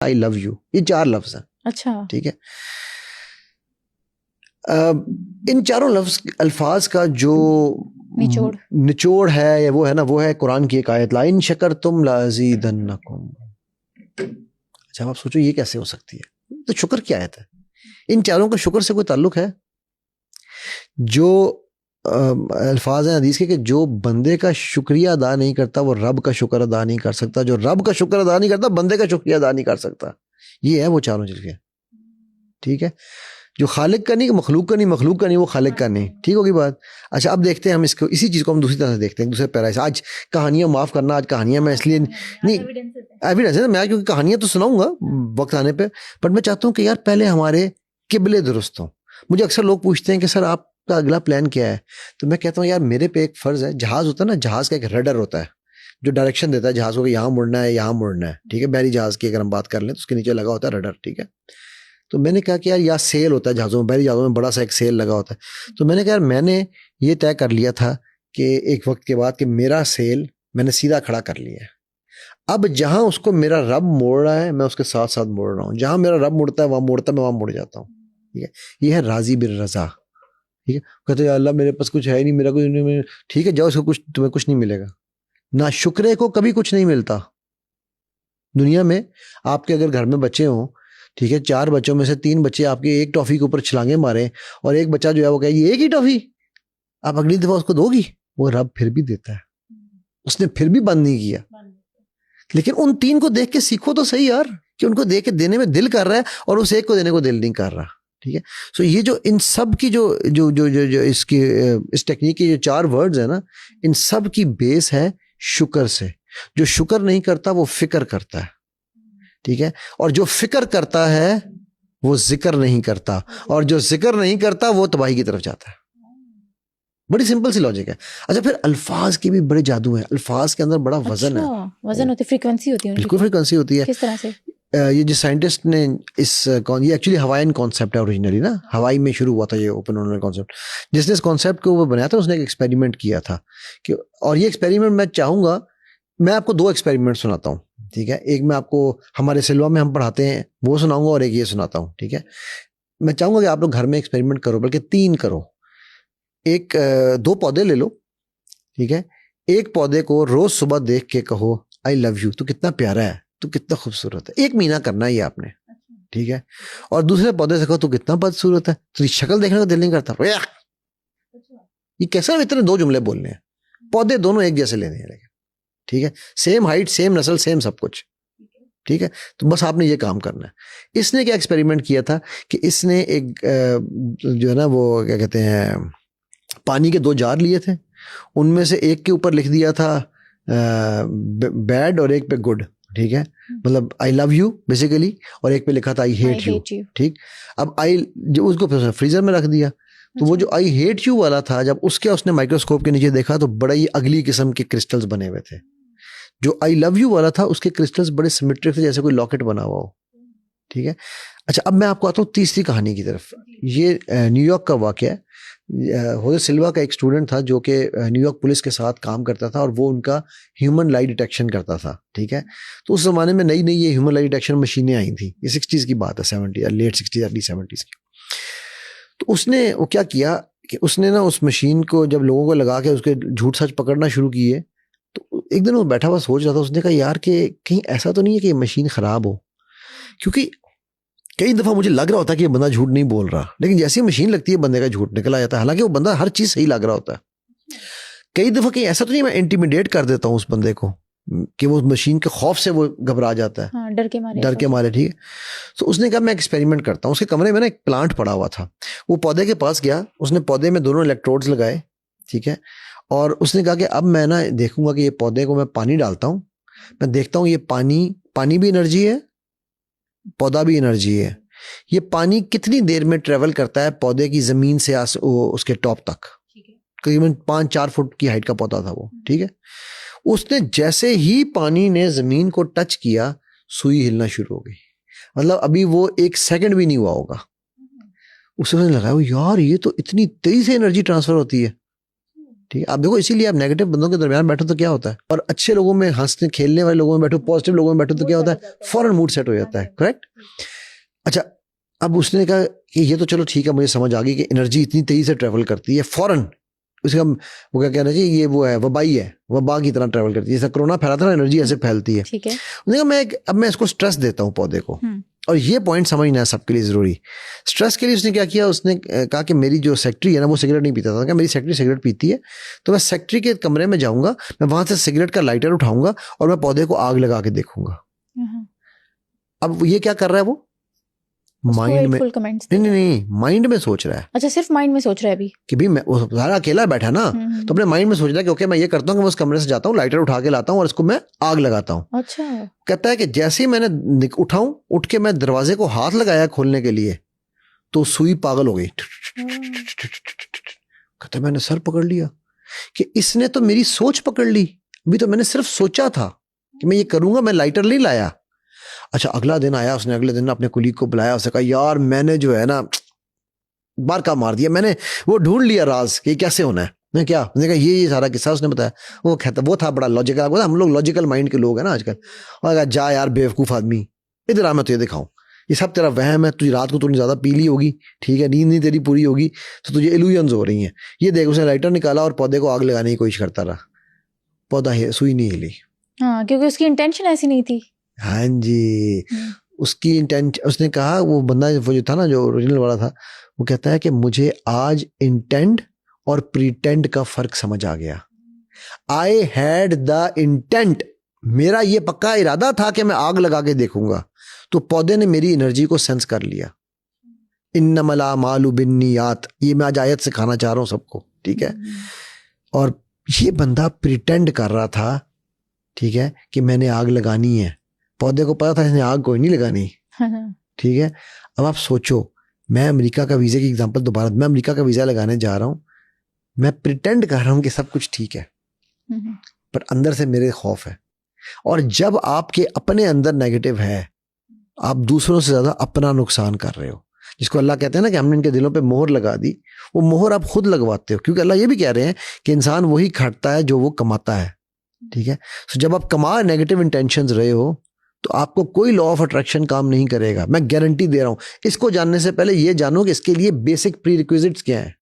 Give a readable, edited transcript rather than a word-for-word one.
I love you, ये 4 लफ्ज हैं। अच्छा, ठीक है। इन चारों अल्फाज का जो निचोड़ है, या वो है ना, वो है कुरान की एक आयत, ला इन शकरतुम लाज़ीदन्नकुम। अच्छा, आप सोचो ये कैसे हो सकती है? तो शुक्र की आयत है। इन चारों का शुक्र से कोई ताल्लुक है? जो अल्फाज हैं हदीस के कि जो बंदे का शुक्रिया अदा नहीं करता वो रब का शुक्र अदा नहीं कर सकता, जो रब का शुक्र अदा नहीं करता बंदे का शुक्रिया अदा नहीं कर सकता। ये है वो चारों चीजें। ठीक है। जो खालिक का नहीं, मखलूक का नहीं, मखलूक का नहीं, वो खालिक का नहीं। ठीक होगी बात। अच्छा, अब देखते हैं हम इसको, इसी चीज को हम दूसरी तरह से देखते हैं, दूसरे पैरा से। आज कहानियां, माफ करना, आज कहानियां मैं इसलिए नहीं, एविडेंस है ना, मैं क्योंकि कहानियां तो सुनाऊंगा वक्त आने पे, बट मैं चाहता हूँ कि यार पहले हमारे किबले दुरुस्त हों। मुझे अक्सर लोग पूछते हैं कि सर आपका अगला प्लान क्या है? तो मैं कहता हूँ यार मेरे पे एक फर्ज है, जहाज होता है ना, जहाज का एक रडर होता है जो डायरेक्शन देता है जहाज को कि यहाँ मुड़ना है, यहाँ मुड़ना है। ठीक है। बहरी जहाज की अगर हम बात कर लें तो उसके नीचे लगा होता है रडर। ठीक है। तो मैंने कहा कि यार या सेल होता है जहाज़ों में, बहरी जहाज़ों में बड़ा सा एक सेल लगा होता है। तो मैंने कहा यार मैंने ये तय कर लिया था कि एक वक्त के बाद कि मेरा सेल मैंने सीधा खड़ा कर लिया है। अब जहां उसको मेरा रब मोड़ रहा है मैं उसके साथ साथ मोड़ रहा हूँ, जहां मेरा रब मुड़ता है वहां मुड़ता है, मैं वहां मुड़ जाता हूँ। ठीक है। ये है राजी बिर रजा। ठीक है। कहते हैं अल्लाह मेरे पास कुछ है ही नहीं, मेरा कुछ नहीं। ठीक है, जाओ, इसको कुछ, तुम्हें कुछ नहीं मिलेगा। ना शुक्रे को कभी कुछ नहीं मिलता दुनिया में। आपके अगर घर में बच्चे हों, ठीक है, 4 बच्चों में से 3 बच्चे आपके एक टॉफी के ऊपर छलांगे मारे और एक बच्चा जो है वो कहे ये एक ही टॉफी, आप अगली दफा उसको दोगी, वो रब फिर भी देता है, उसने फिर भी बंद नहीं किया। लेकिन उन 3 को देख के सीखो तो सही यार, कि उनको देख के देने में दिल कर रहा है और उस एक को देने को दिल नहीं कर रहा। ठीक है। सो ये जो इन सब की जो जो जो जो, जो इसकी इस टेक्निक की जो 4 वर्ड्स है ना, इन सब की बेस है शुक्र से। जो शुक्र नहीं करता वो फिक्र करता है। ठीक है। और जो फिक्र करता है वो जिक्र नहीं करता, और जो जिक्र नहीं करता वो तबाही की तरफ जाता है। बड़ी सिंपल सी लॉजिक है। अच्छा, फिर अल्फाज के भी बड़े जादू हैं, अल्फाज के अंदर बड़ा वजन है। वजन होती है, फ्रीक्वेंसी होती है, बिल्कुल फ्रीक्वेंसी होती है। किस तरह से? ये जो साइंटिस्ट ने ये एक्चुअली हवाईन कॉन्सेप्ट है ओरिजिनली ना, हवाई में शुरू हुआ था ये ओपन ऑनर कॉन्सेप्ट। जिसने इस कॉन्सेप्ट को वो बनाया था उसने एक एक्सपेरिमेंट किया था कि, और ये एक्सपेरिमेंट मैं चाहूंगा, मैं आपको 2 एक्सपेरिमेंट सुनाता हूँ। ठीक है। एक मैं आपको हमारे सिलवा में हम पढ़ाते हैं वो सुनाऊंगा, और एक ये सुनाता हूँ। ठीक है। मैं चाहूंगा कि आप लोग घर में एक्सपेरिमेंट करो, बल्कि 3 करो। 2 पौधे ले लो। ठीक है। एक पौधे को रोज सुबह देख के कहो आई लव यू, तू कितना प्यारा है, तू कितना खूबसूरत है। 1 महीना करना है ये आपने। ठीक है। और दूसरे पौधे से कहो तू कितना बदसूरत है, तुझी शक्ल देखने को दिल नहीं करता। ये कैसे इतने 2 जुमले बोलने हैं? पौधे दोनों एक जैसे लेने हैं। ठीक है। सेम हाइट, सेम नस्ल, सेम सब कुछ। ठीक है। तो बस आपने ये काम करना है। इसने क्या एक्सपेरिमेंट किया था कि इसने एक जो है ना वो क्या कहते हैं, पानी के 2 जार लिए थे, उनमें से एक के ऊपर लिख दिया था बैड और एक पे गुड। ठीक है। मतलब आई लव यू बेसिकली, और एक पे लिखा था आई हेट यू। ठीक। अब आई जो उसको फ्रीजर में रख दिया, तो वो जो आई हेट यू वाला था, जब उसने माइक्रोस्कोप के नीचे देखा तो बड़ा ही अगली किस्म के क्रिस्टल्स बने हुए थे। जो आई लव यू वाला था उसके क्रिस्टल्स बड़े सिमेट्रिक थे, जैसे कोई लॉकेट बना हुआ हो। ठीक है। अच्छा, अब मैं आपको आता हूँ तीसरी कहानी की तरफ। ये न्यूयॉर्क का वाकया है। होजे सिल्वा का एक स्टूडेंट था जो कि न्यूयॉर्क पुलिस के साथ काम करता था, और वो उनका ह्यूमन लाई डिटेक्शन करता था। ठीक है। तो उस जमाने में नई नई ये ह्यूमन लाई डिटेक्शन मशीनें आई थी। ये 60s की बात है, 70 लेट 60s अर्ली 70s की। तो उसने वो क्या किया कि उसने ना उस मशीन को जब लोगों को लगा के उसके झूठ सच पकड़ना शुरू किए, तो एक दिन वो बैठा हुआ सोच रहा था, उसने कहा यार कि कहीं ऐसा तो नहीं है कि ये मशीन खराब हो, क्योंकि कई दफा मुझे लग रहा होता है कि ये बंदा झूठ नहीं बोल रहा, लेकिन जैसी मशीन लगती है बंदे का झूठ निकल आ जाता है, हालांकि वो बंदा हर चीज सही लग रहा होता है। कई दफा कहीं ऐसा तो नहीं मैं इंटिमिडेट कर देता हूँ उस बंदे को कि वो मशीन के खौफ से वो घबरा जाता है। हाँ, डर के मारे। ठीक है। तो उसने कहा मैं एक्सपेरिमेंट करता हूँ। उसके कमरे में ना एक प्लांट पड़ा हुआ था, वो पौधे के पास गया, उसने पौधे में दोनों इलेक्ट्रोड्स लगाए। ठीक है। और उसने कहा कि अब मैं ना देखूंगा कि ये पौधे को मैं पानी डालता हूँ, मैं देखता हूँ ये पानी भी एनर्जी है, पौधा भी एनर्जी है। ये पानी कितनी देर में ट्रेवल करता है पौधे की जमीन से उसके टॉप तक, करीबन 5-4 फुट की हाइट का पौधा था वो। ठीक है। उसने जैसे ही पानी ने जमीन को टच किया, सुई हिलना शुरू हो गई। मतलब अभी वो 1 सेकंड भी नहीं हुआ होगा। उसे लगा यार ये तो इतनी तेजी से एनर्जी ट्रांसफर होती है। ठीक है, आप देखो इसीलिए आप नेगेटिव बंदों के दरमियान बैठो तो क्या होता है, और अच्छे लोगों में, हंसने खेलने वाले लोगों में बैठो, पॉजिटिव लोगों में बैठो तो क्या होता है, फौरन मूड सेट हो जाता है। करेक्ट। अच्छा, अब उसने कहा कि ये तो चलो ठीक है, मुझे समझ आ गई कि एनर्जी इतनी तेजी से ट्रेवल करती है, फौरन उसका वो क्या कहना चाहिए, ये वो है, वबाई है, वबा की तरह ट्रेवल करती है, जैसे कोरोना फैला था ना, एनर्जी ऐसे फैलती है। ठीक है। उसने कहा अब मैं इसको स्ट्रेस देता हूँ पौधे को, और ये पॉइंट समझना है सबके लिए जरूरी। स्ट्रेस के लिए उसने क्या किया, उसने कहा कि मेरी जो सेक्रेटरी है ना, वो सिगरेट नहीं पीता था, क्या मेरी सेक्रेटरी सिगरेट पीती है, तो मैं सेक्रेटरी के कमरे में जाऊंगा, मैं वहां से सिगरेट का लाइटर उठाऊंगा और मैं पौधे को आग लगा के देखूंगा। अब ये क्या कर रहा है, वो माइंड में, नहीं माइंड में सोच रहा है। अच्छा, सिर्फ माइंड में सोच रहा है अभी कि भी मैं, वो सारा अकेला बैठा ना, तो अपने माइंड में सोच रहा है कि ओके मैं ये करता हूँ कि मैं उस कमरे से जाता हूँ, लाइटर उठा के लाता हूँ और इसको मैं आग लगाता हूँ। अच्छा। कहता है कि जैसे ही मैंने उठ के मैं दरवाजे को हाथ लगाया खोलने के लिए, तो सुई पागल हो गई। कहता है मैंने सर पकड़ लिया कि इसने तो मेरी सोच पकड़ ली, अभी तो मैंने सिर्फ सोचा था कि मैं ये करूंगा, मैं लाइटर नहीं लाया। अच्छा, अगला दिन आया, उसने अगले दिन अपने कुलीग को बुलाया, उसने कहा यार मैंने जो है ना बार का मार दिया, मैंने वो ढूंढ लिया राज कि कैसे होना है। मैं क्या, उसने कहा ये सारा किस्सा उसने बताया। वो कहता, वो था बड़ा लॉजिकल, हम लोग लॉजिकल माइंड के लोग हैं ना आजकल। और कहा जा यार बेवकूफ आदमी, इधर आ मैं तुझे दिखाऊं, ये सब तेरा वहम है, तुझे रात को तूने ज्यादा पी ली होगी, ठीक है, नींद नहीं तेरी पूरी होगी, तो तुझे इल्यूजन्स हो रही हैं। ये देख, उसने लाइटर निकाला और पौधे को आग लगाने की कोशिश करता रहा, पौधा सुई नहीं हिली। हाँ, क्योंकि उसकी इंटेंशन ऐसी नहीं थी। हाँ जी, उसकी इंटेंट, उसने कहा, वो बंदा वो जो था ना, जो ओरिजिनल वाला था, वो कहता है कि मुझे आज इंटेंट और प्रीटेंड का फर्क समझ आ गया। आई हैड द इंटेंट, मेरा ये पक्का इरादा था कि मैं आग लगा के देखूंगा, तो पौधे ने मेरी एनर्जी को सेंस कर लिया। इन्नमल आमालु बिन्नियात, ये मैं आज आयत से खाना चाह रहा हूं सबको, ठीक है। और ये बंदा प्रिटेंड कर रहा था, ठीक है, कि मैंने आग लगानी है, पौधे को पता था इसने आग कोई नहीं लगानी, ठीक है। अब आप सोचो, मैं अमेरिका का वीजा की एग्जांपल दोबारा, मैं अमेरिका का वीजा लगाने जा रहा हूं, मैं प्रिटेंड कर रहा हूं कि सब कुछ ठीक है, पर अंदर से मेरे खौफ है। और जब आपके अपने अंदर नेगेटिव है, आप दूसरों से ज्यादा अपना नुकसान कर रहे हो, जिसको अल्लाह कहते हैं ना कि हमने इनके दिलों पे मोहर लगा दी। वो मोहर आप खुद लगवाते हो, क्योंकि अल्लाह ये भी कह रहे हैं कि इंसान वही खटता है जो वो कमाता है, ठीक है। सो जब आप कमा नेगेटिव इंटेंशंस रहे हो, तो आपको कोई लॉ ऑफ अट्रैक्शन काम नहीं करेगा, मैं गारंटी दे रहा हूं। इसको जानने से पहले ये जानो कि इसके लिए बेसिक प्री रिक्विजिट्स क्या है।